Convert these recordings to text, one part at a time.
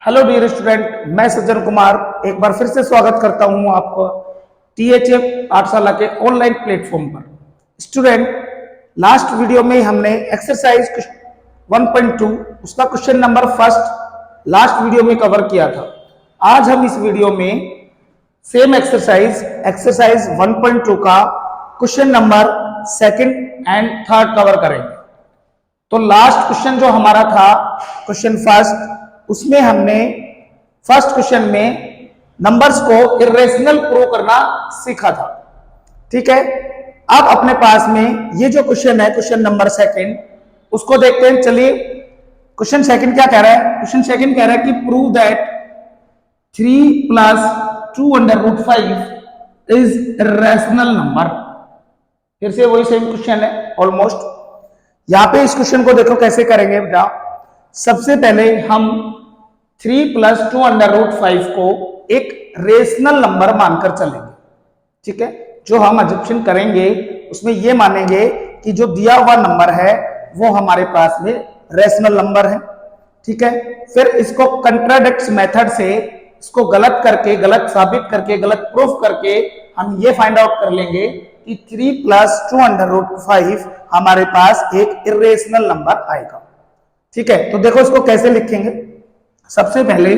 Hello dear student, मैं सज्जन कुमार एक बार फिर से स्वागत करता हूं आपको THF पाठशाला के ऑनलाइन प्लेटफॉर्म पर। स्टूडेंट, लास्ट वीडियो में हमने एक्सरसाइज 1.2 उसका question number first last video में कवर किया था। आज हम इस वीडियो में सेम एक्सरसाइज 1.2 का question number second and third cover करेंगे। तो लास्ट क्वेश्चन जो हमारा था क्वेश्चन फर्स्ट, उसमें हमने फर्स्ट क्वेश्चन में नंबर्स को इरेशनल प्रूव करना सीखा था। ठीक है, अब अपने पास में ये जो क्वेश्चन है क्वेश्चन नंबर सेकंड, उसको देखते हैं। चलिए, क्वेश्चन सेकंड क्या कह रहा है? क्वेश्चन सेकंड कह रहा है कि prove that 3 + 2√5 is irrational number. फिर से वही सेम क्वेश्चन है ऑलमोस्ट। यहां पे इस क्वेश्चन को देखो कैसे करेंगे बेटा। सबसे पहले हम 3 + 2√5 को एक रेशनल नंबर मानकर चलेंगे। ठीक है, जो हम अजम्पशन करेंगे उसमें ये मानेंगे कि जो दिया हुआ नंबर है वो हमारे पास में रेशनल नंबर है। ठीक है, फिर इसको कंट्राडिक्ट मेथड से इसको गलत करके, गलत साबित करके, गलत प्रूफ करके हम ये फाइंड आउट कर लेंगे कि 3 + 2√5 हमारे पास एक इरेशनल नंबर आएगा। ठीक है, तो देखो इसको कैसे लिखेंगे। सबसे पहले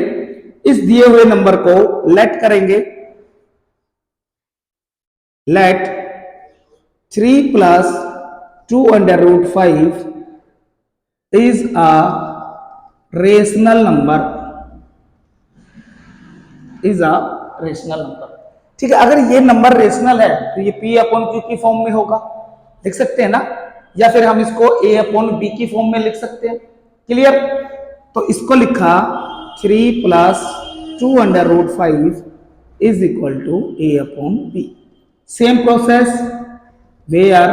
इस दिए हुए नंबर को लेट करेंगे। Let 3 + 2√5 is a rational number. Is a rational number. ठीक है, अगर ये नंबर रेशनल है तो ये P/Q की फॉर्म में होगा, लिख सकते हैं ना, या फिर हम इसको A/B की फॉर्म में लिख सकते हैं। क्लियर? तो इसको लिखा 3 + 2√5 is equal to A/B। Same process where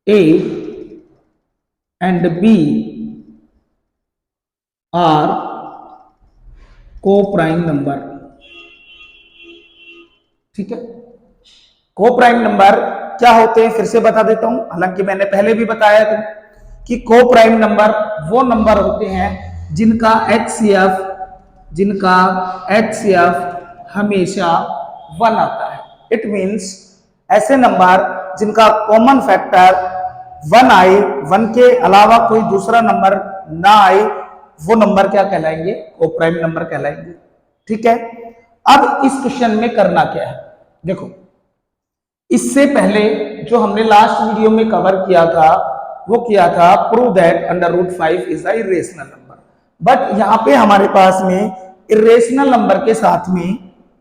A and B are coprime number. ठीक है, को-प्राइम नंबर क्या होते हैं फिर से बता देता हूं, हालांकि मैंने पहले भी बताया था कि को-प्राइम नंबर वो नंबर होते हैं जिनका HCF हमेशा 1 आता है। इट मींस ऐसे नंबर जिनका कॉमन फैक्टर 1 आए, 1 के अलावा कोई दूसरा नंबर ना आए, वो नंबर क्या कहलाएंगे? को-प्राइम नंबर कहलाएंगे। ठीक है, अब इस क्वेश्चन में करना क्या है देखो। इससे पहले जो हमने लास्ट वीडियो में कवर किया था वो किया था prove that √5 is a irrational number. But यहां पे हमारे पास में इरेशनल नंबर के साथ में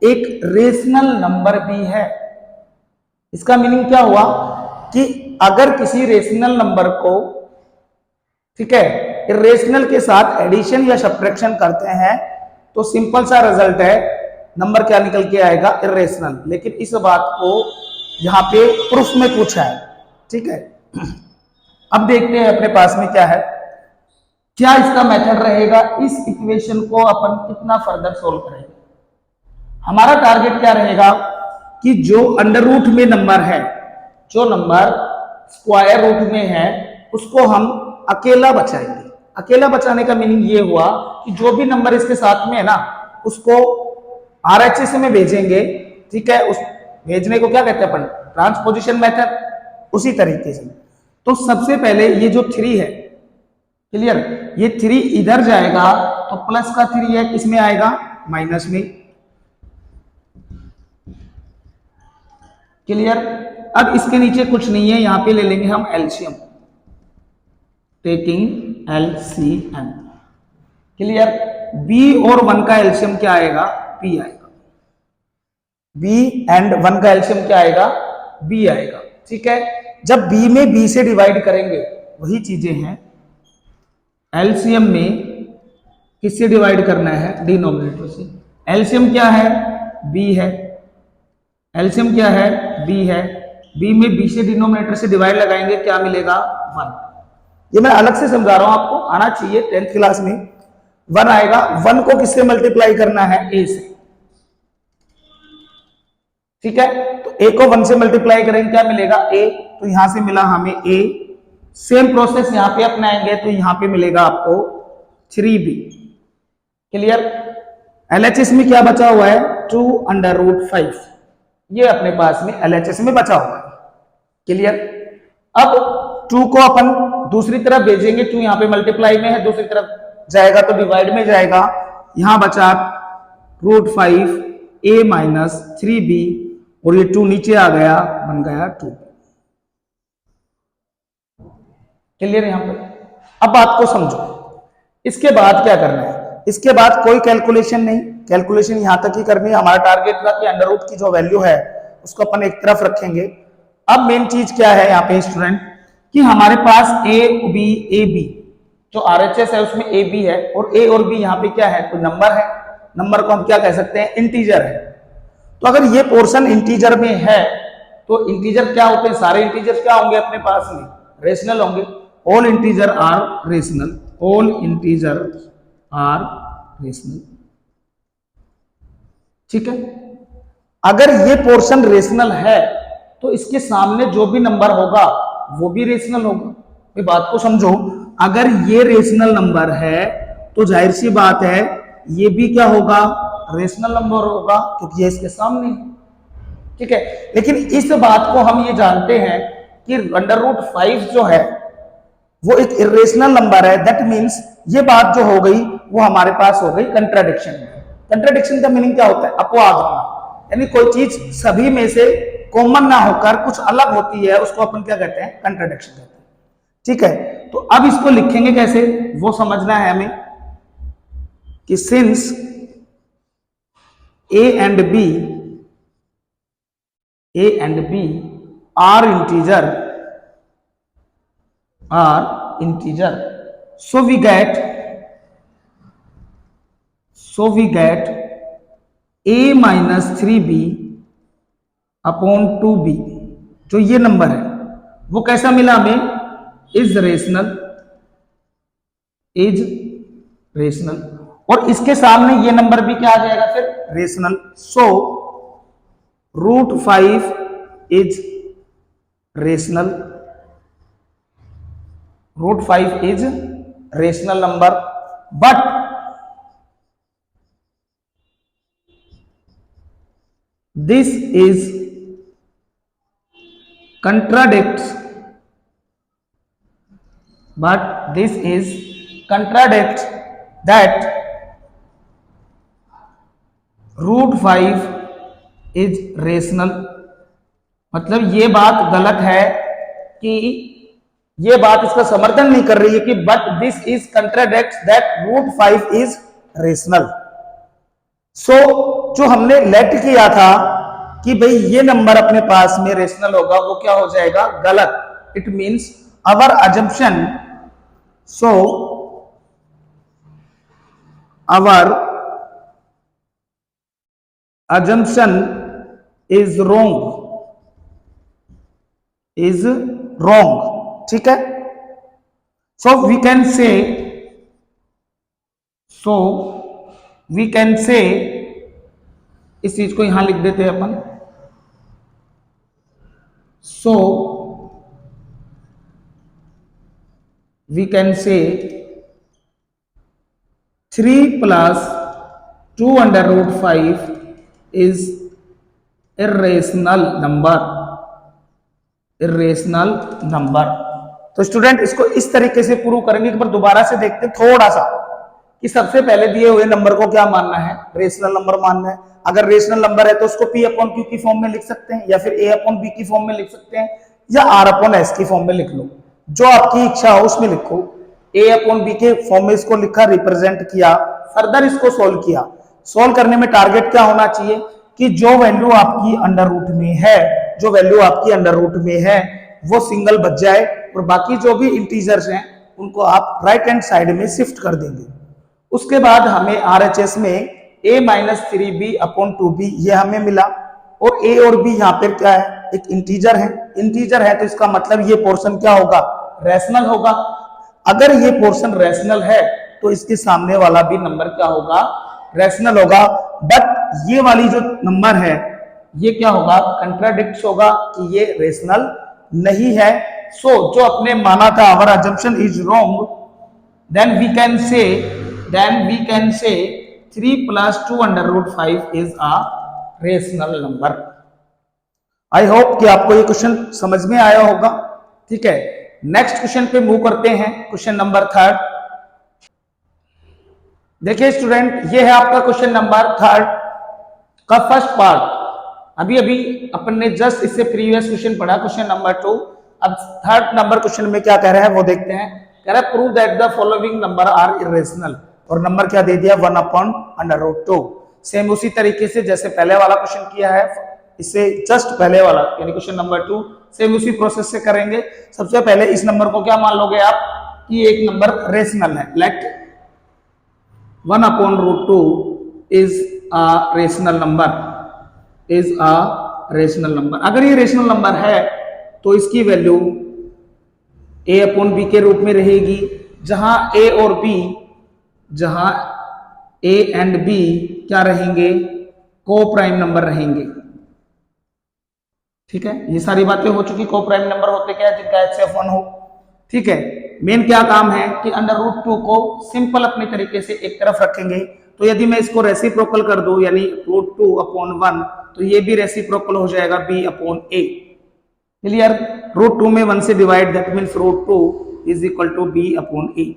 एक रेशनल नंबर भी है। इसका मीनिंग क्या हुआ कि अगर किसी रेशनल नंबर को, ठीक है, इरेशनल के साथ एडिशन या सब्ट्रैक्शन करते हैं तो सिंपल सा रिजल्ट है, नंबर क्या निकल के आएगा? इरेशनल। लेकिन इस बात को यहां पे प्रूफ में पूछा है। ठीक है, अब देखते हैं अपने पास में क्या है, क्या इसका मेथड रहेगा, इस इक्वेशन को अपन कितना फर्दर सोल्व करेंगे। हमारा टारगेट क्या रहेगा कि जो अंडर रूट में नंबर है, जो नंबर स्क्वायर रूट में है, उसको हम अकेला बचाएंगे। अकेला बचाने का मीनिंग ये हुआ कि जो भी नंबर इसके साथ में है ना, उसको RHS में भेजेंगे। ठीक है, उस भेजने को क्या कहते हैं अपन? Transposition method. उसी तरीके से तो सबसे पहले ये जो 3 है, क्लियर, ये 3 इधर जाएगा तो प्लस का 3 है, किसमें आएगा? माइनस में। क्लियर? अब इसके नीचे कुछ नहीं है, यहां पे ले लेंगे हम LCM, taking LCM। Clear? B और 1 का एलसीएम क्या आएगा? P आएगा। B एंड 1 का एलसीएम क्या आएगा? B आएगा। ठीक है, जब B में B से डिवाइड करेंगे, वही चीजें हैं एलसीएम में किससे डिवाइड करना है? डिनोमिनेटर से। एलसीएम क्या है? B है। एलसीएम क्या है? B है। B में B से डिनोमिनेटर से डिवाइड लगाएंगे, क्या मिलेगा? 1। ये मैं अलग से समझा रहा हूं, आपको आना चाहिए 10th क्लास में। 1 आएगा। 1 को किससे मल्टीप्लाई करना है? A से। ठीक है, तो A को 1 से मल्टीप्लाई करेंगे, क्या मिलेगा? A। तो यहां से मिला हमें A। सेम प्रोसेस यहां पे अपनाएंगे तो यहां पे मिलेगा आपको 3b। क्लियर। LHS में क्या बचा हुआ है 2√5, ये अपने पास में LHS में बचा हुआ है। क्लियर। अब 2 को अपन दूसरी तरफ भेजेंगे, 2 यहाँ पे मल्टीप्लाई में है, दूसरी तरफ जाएगा तो डिवाइड में जाएगा। यहां बचा √5a माइनस 3b और ये 2 नीचे आ गया, बन गया 2। क्लियर यहां पर। अब बात को समझो, इसके बाद क्या करना है, इसके बाद कोई कैलकुलेशन नहीं, कैलकुलेशन यहां तक ही करनी है। हमारा टारगेट था कि अंडर रूट की जो वैल्यू है उसको अपन एक तरफ रखेंगे। अब मेन चीज क्या है यहाँ पे स्टूडेंट, कि हमारे पास ए बी जो RHS है उसमें ए बी है, और ए और बी यहाँ पे क्या है, कोई नंबर है। नंबर को हम क्या कह सकते हैं, इंटीजर है। तो अगर ये पोर्शन इंटीजर में है तो इंटीजर क्या होते हैं, सारे इंटीजर क्या होंगे अपने पास में, रेशनल होंगे। All integer are rational, all integer are rational. ठीक है। अगर ये पोर्शन रेशनल है तो इसके सामने जो भी नंबर होगा वो भी रेशनल होगा। ये बात को समझो, अगर ये रेशनल नंबर है तो जाहिर सी बात है ये भी क्या होगा, रेशनल नंबर होगा, क्योंकि ये इसके सामने। ठीक है। लेकिन इस बात को हम ये जानते हैं कि √5 जो है वो एक इरेशनल नंबर है। दैट मीन्स ये बात जो हो गई वो हमारे पास हो गई कंट्राडिक्शन में। कंट्राडिक्शन का मीनिंग क्या होता है, अपवाद होना, यानी कोई चीज सभी में से कॉमन ना होकर कुछ अलग होती है, उसको अपन क्या कहते हैं, कंट्राडिक्शन कहते हैं। ठीक है। तो अब इसको लिखेंगे कैसे वो समझना है हमें, कि since a and b are integer, so we get a minus 3b upon 2b, जो ये नंबर है वो कैसा मिला हमें, इज रेशनल, और इसके सामने ये नंबर भी क्या आ जाएगा फिर, rational. So √5 is rational, √5 is rational number, but this is contradicts that √5 is rational। मतलब ये बात गलत है कि ये बात इसका समर्थन नहीं कर रही है कि but this is contradicts that √5 is rational. So जो हमने लेट किया था कि भाई ये नंबर अपने पास में रेशनल होगा, वो क्या हो जाएगा, गलत। It means our assumption, so our assumption is wrong. ठीक है। सो वी कैन से इस चीज को यहां लिख देते हैं अपन। सो वी कैन से 3 + 2√5 इज इरेशनल नंबर। तो स्टूडेंट इसको इस तरीके से प्रूव करेंगे, एक बार दोबारा से देखते हैं थोड़ा सा, कि सबसे पहले दिए हुए नंबर को क्या मानना है, रेशनल नंबर मानना है। अगर रेशनल नंबर है तो उसको P/Q की फॉर्म में लिख सकते हैं, या फिर A/B की फॉर्म में लिख सकते हैं, या R/S की फॉर्म में लिख लो, जो आपकी इच्छा हो उसमें लिखो। A/B के फॉर्म में इसको लिखा, रिप्रेजेंट किया, फर्दर इसको सोल्व किया। सोल्व करने में टारगेट क्या होना चाहिए, कि जो वैल्यू आपकी अंडर रूट में है वो सिंगल बच जाए, और बाकी जो भी इंटीजर्स हैं उनको आप राइट हैंड साइड में शिफ्ट कर देंगे। उसके बाद हमें RHS में a - 3b अपॉन 2b ये हमें मिला, और a और b यहाँ पर क्या है, एक इंटीजर है, तो इसका मतलब ये पोर्शन क्या होगा, रैशनल होगा। अगर ये पोर्शन रैशनल है तो इसके सामने वाला भी नंबर क्या होगा, रैशनल होगा। बट ये वाली जो नंबर है ये क्या होगा, कंट्राडिक्ट होगा, कि ये रेशनल नहीं है। सो जो अपने माना था our assumption is wrong, then we can say then we can say 3 plus 2 under root 5 is a rational number. I hope कि आपको ये क्वेश्चन समझ में आया होगा। ठीक है, नेक्स्ट क्वेश्चन पे मूव करते हैं, क्वेश्चन नंबर 3। देखिए स्टूडेंट, ये है आपका क्वेश्चन नंबर 3 का फर्स्ट पार्ट। अभी अभी अपन ने जस्ट इससे प्रीवियस क्वेश्चन पढ़ा, क्वेश्चन नंबर 2। अब थर्ड नंबर क्वेश्चन में क्या कह रहा है वो देखते हैं। कह रहा है prove that the following number are irrational, और नंबर क्या दे दिया 1/√2। सेम उसी तरीके से जैसे पहले वाला क्वेश्चन किया है, इससे जस्ट पहले वाला यानी क्वेश्चन नंबर 2 सेम उसी प्रोसेस से करेंगे। सबसे पहले इस नंबर को क्या मान लोगे आप कि एक नंबर रेशनल है। Let 1/√2 is a rational number, is a rational number. अगर ये रेशनल नंबर है तो इसकी वैल्यू a/b के रूप में रहेगी, जहां a और b, जहां a एंड b क्या रहेंगे, को प्राइम नंबर रहेंगे। ठीक है, ये सारी बातें हो चुकी। को प्राइम नंबर होते क्या है, जिनका HCF1 हो। ठीक है, मेन क्या काम है कि √2 को सिंपल अपने तरीके से एक तरफ रखेंगे। तो यदि मैं इसको रेसिप्रोकल कर दूं यानी √2/1, तो ये भी रेसिप्रोकल हो जाएगा b/a। क्लियर, √2 में 1 से divide, that means √2 is equal to b/a।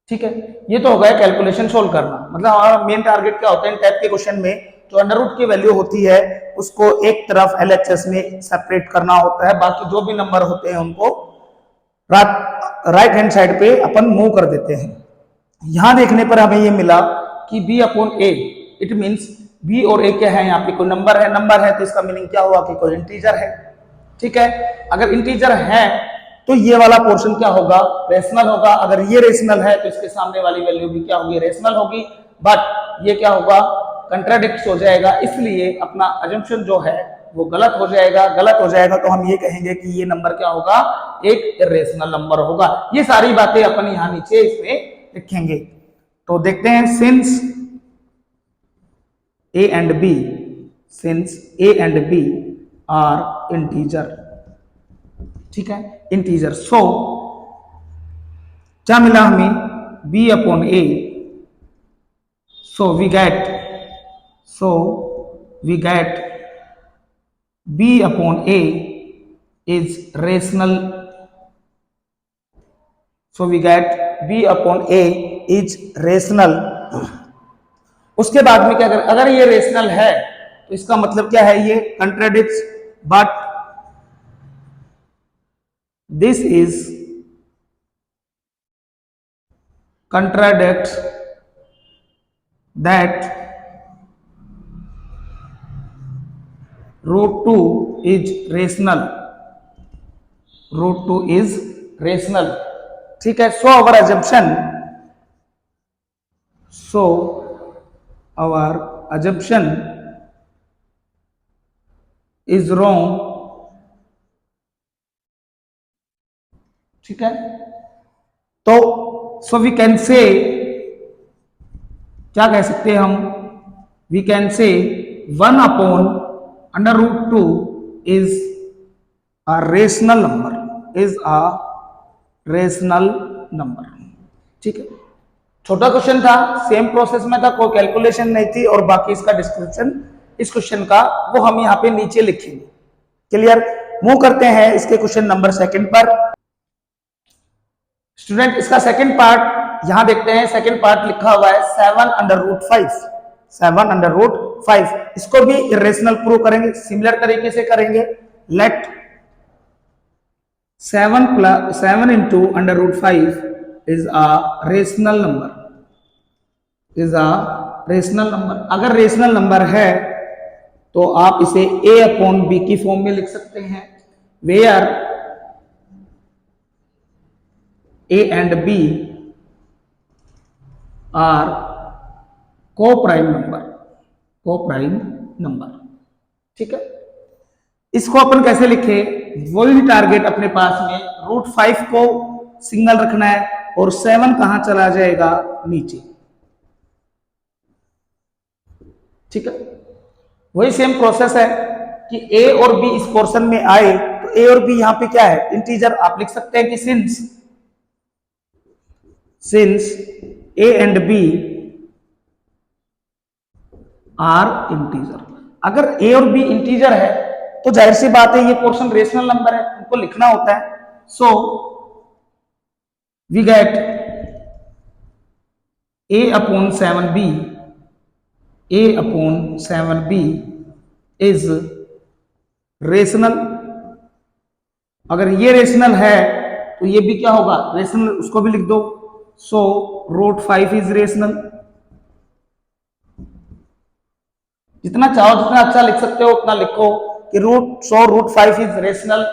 ठीक है, ये तो हो गया कैलकुलेशन सोल्व करना। मतलब हमारा मेन टारगेट क्या होता है इन टाइप के क्वेश्चन में, जो अंडर रूट की वैल्यू होती है उसको एक तरफ LHS में सेपरेट करना होता है, बाकी जो भी नंबर होते हैं उनको राइट हैंड साइड पे अपन मूव कर देते हैं। यहां देखने पर हमें ये मिला कि b/a, इट मींस b और a क्या है, यहाँ पे कोई नंबर है। नंबर है तो इसका मीनिंग क्या हुआ कि कोई इंटीजर है। ठीक है, अगर इंटीजर है तो ये वाला पोर्शन क्या होगा, रेशनल होगा। अगर ये रेशनल है तो इसके सामने वाली वैल्यू भी क्या होगी, रेशनल होगी। बट ये क्या होगा, कंट्राडिक्ट हो जाएगा, इसलिए अपना अजम्पशन जो है वो गलत हो जाएगा। गलत हो जाएगा तो हम ये कहेंगे कि ये नंबर क्या होगा, एक इरेशनल नंबर होगा। ये सारी बातें अपन यहां नीचे इसमें लिखेंगे। तो देखते हैं, since a and b, since a and b are integer, ठीक है, इंटीजर। सो क्या मिला हमें, b/a। so we get b/a is rational, so we get b/a is rational। उसके बाद में क्या कर, अगर ये रेशनल है तो इसका मतलब क्या है, ये contradicts, but this is contradicts that √2 is rational, √2 is rational। ठीक है, so our assumption is wrong। ठीक है, तो so we can say, क्या कह सकते हैं हम, we can say 1/√2 is a rational number, is a rational number। ठीक है, छोटा क्वेश्चन था, सेम प्रोसेस में था, कोई कैलकुलेशन नहीं थी, और बाकी इसका डिस्क्रिप्शन इस क्वेश्चन का वो हम यहाँ पे नीचे लिखेंगे। क्लियर, मूव करते हैं इसके क्वेश्चन नंबर 2 पर। स्टूडेंट, इसका सेकंड पार्ट यहां देखते हैं। सेकंड पार्ट लिखा हुआ है 7/5, 7/5। इसको भी इरेशनल प्रूव करेंगे, सिमिलर तरीके से करेंगे। Let 7 into √5 is a rational number, is a rational number। अगर रेशनल नंबर है तो आप इसे a/b की फॉर्म में लिख सकते हैं, where a and b are co-prime number। ठीक है, इसको अपन कैसे लिखे, वही टारगेट अपने पास में, √5 को सिंगल रखना है और 7 कहां चला जाएगा, नीचे। ठीक है, वही सेम प्रोसेस है कि a और b इस पोर्शन में आए तो a और b यहां पे क्या है, इंटीजर। आप लिख सकते हैं कि since a and b are integer. अगर ए और बी इंटीजर है तो जाहिर सी बात है ये पोर्शन रेशनल नंबर है, उनको लिखना होता है। So we get a upon 7b, a upon 7b is rational. अगर ये रेशनल है तो ये भी क्या होगा, रेशनल, उसको भी लिख दो। सो √5 इज रेशनल। जितना चाहो जितना अच्छा लिख सकते हो उतना लिखो कि √5 is rational,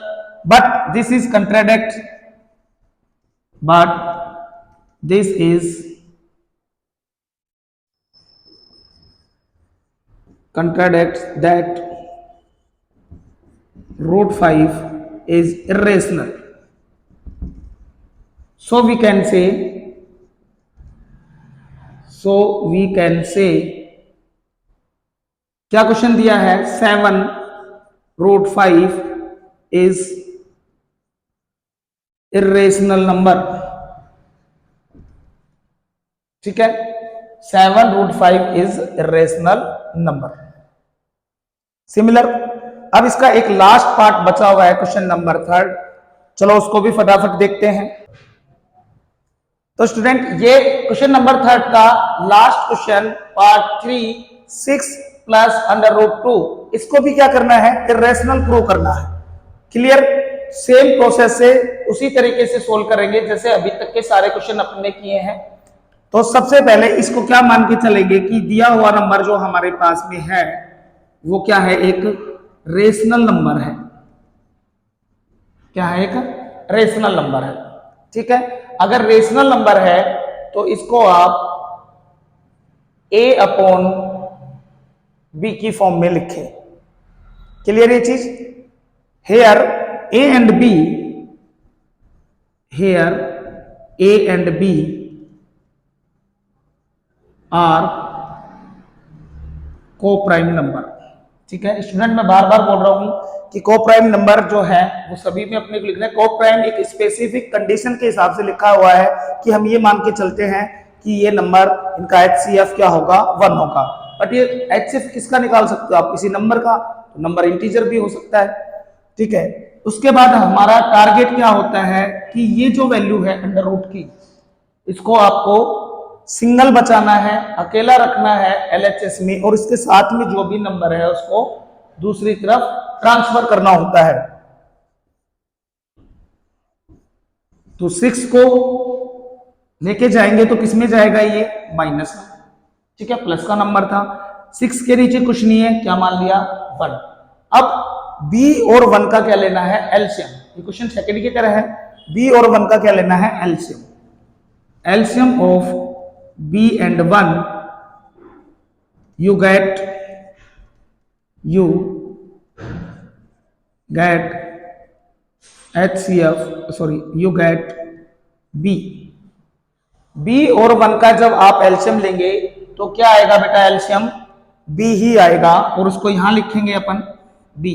but this is contradict, but this is contradicts that √5 is irrational. So we can say क्या क्वेश्चन दिया है, 7√5 is irrational number। ठीक है, 7√5 is irrational number। सिमिलर, अब इसका एक लास्ट पार्ट बचा हुआ है, क्वेश्चन नंबर 3। चलो उसको भी फटाफट देखते हैं। तो स्टूडेंट ये क्वेश्चन नंबर 3 का लास्ट क्वेश्चन पार्ट 3, 6 + √2, इसको भी क्या करना है, इर्रेशनल प्रूव करना है। क्लियर, सेम प्रोसेस से उसी तरीके से सोल्व करेंगे जैसे अभी तक के सारे क्वेश्चन अपने किए हैं। तो सबसे पहले इसको क्या मान के चलेंगे कि दिया हुआ नंबर जो हमारे पास में है वो क्या है, एक रेशनल नंबर है। क्या है, एक रेशनल नंबर है। ठीक है, अगर रेशनल नंबर है तो इसको आप a अपॉन b की फॉर्म में लिखें। क्लियर ये चीज, here a and b, here a and b are coprime number. ठीक है स्टूडेंट, मैं बार बार बोल रहा हूं कि को प्राइम नंबर जो है वो सभी में अपने को लिखना है। को प्राइम एक स्पेसिफिक कंडीशन के हिसाब से लिखा हुआ है कि हम ये मान के चलते हैं कि ये नंबर, इनका HCF क्या होगा, 1 होगा। बट ये HCF किसका निकाल सकते हो आप, किसी नंबर का, तो नंबर इंटीजर भी हो सकता है। ठीक है, उसके बाद हमारा टारगेट क्या होता है कि ये जो वैल्यू है अंडर रूट की, इसको आपको सिंगल बचाना है, अकेला रखना है LHS में, और इसके साथ में जो भी नंबर है उसको दूसरी तरफ ट्रांसफर करना होता है। तो 6 को लेके जाएंगे तो किसमें जाएगा, ये माइनस में। ठीक है, प्लस का नंबर था, 6 के नीचे कुछ नहीं है, क्या मान लिया, 1। अब b और 1 का क्या लेना है, एलसीएम। ये क्वेश्चन सेकंड की तरह है, b और 1 का क्या लेना है, LCM. LCM of b and 1, you get HCF, sorry, you get b और 1 का जब आप एलसीएम लेंगे तो क्या आएगा बेटा, एलसीएम b ही आएगा, और उसको यहां लिखेंगे अपन b।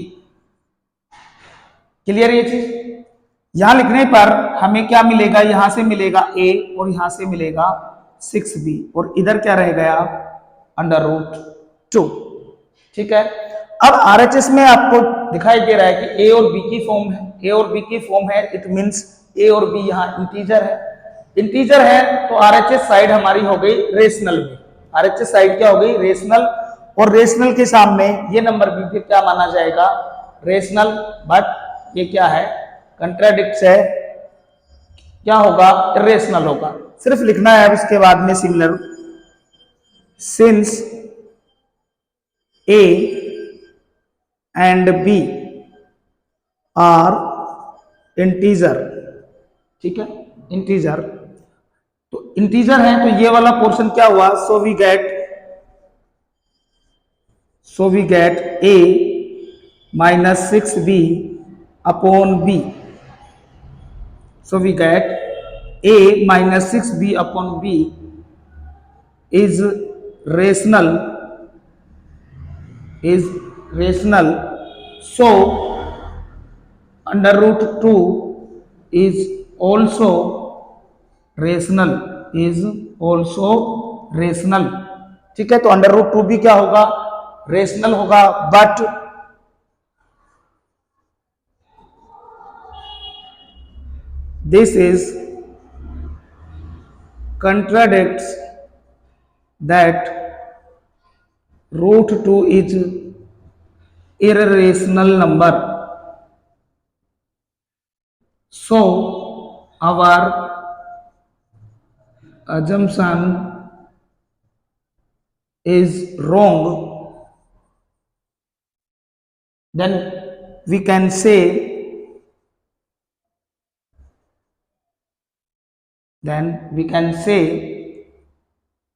क्लियर ये चीज, यहां लिखने पर हमें क्या मिलेगा, यहां से मिलेगा a और यहां से मिलेगा 6b, और इधर क्या रह गया, √2। ठीक है, अब RHS में आपको दिखाई दे रहा है कि a और b की फॉर्म है, a और b की फॉर्म है, इट मींस a और b यहां इंटीजर है। इंटीजर है तो RHS साइड हमारी हो गई रेशनल में, RHS साइड क्या हो गई, रेशनल, और रेशनल के सामने ये नंबर भी फिर क्या माना जाएगा, रेशनल, बट ये क्या है, कंट्राडिक्ट है, क्या होगा, इर्रेशनल होगा। सिर्फ लिखना है अब इसके बाद में similar, since a and b are integer. ठीक है, इंटीजर, तो इंटीजर है तो ये वाला पोर्शन क्या हुआ, so we get a - 6b upon b। So we get a - 6b upon b is rational, so √2 is also rational, is also rational. ठीक है, तो अंडर रूट 2 भी क्या होगा, रेशनल होगा। But this is contradicts that root 2 is irrational number. So our assumption is wrong. Then we can say,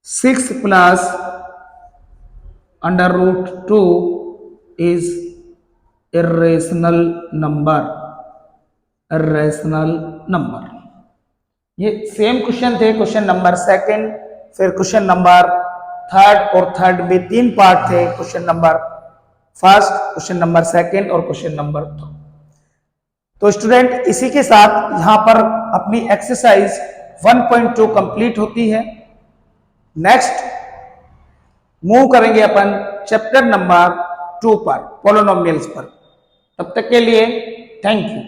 6 plus under root 2 is irrational number। irrational number। ये same question थे, question number second, फिर question number third, और third में 3 part थे, question number first, question number second और question number 2। तो student इसी के साथ यहां पर अपनी एक्सरसाइज 1.2 कंप्लीट होती है। नेक्स्ट मूव करेंगे अपन चैप्टर नंबर 2 पर, पॉलिनोमियल्स पर। तब तक के लिए थैंक यू।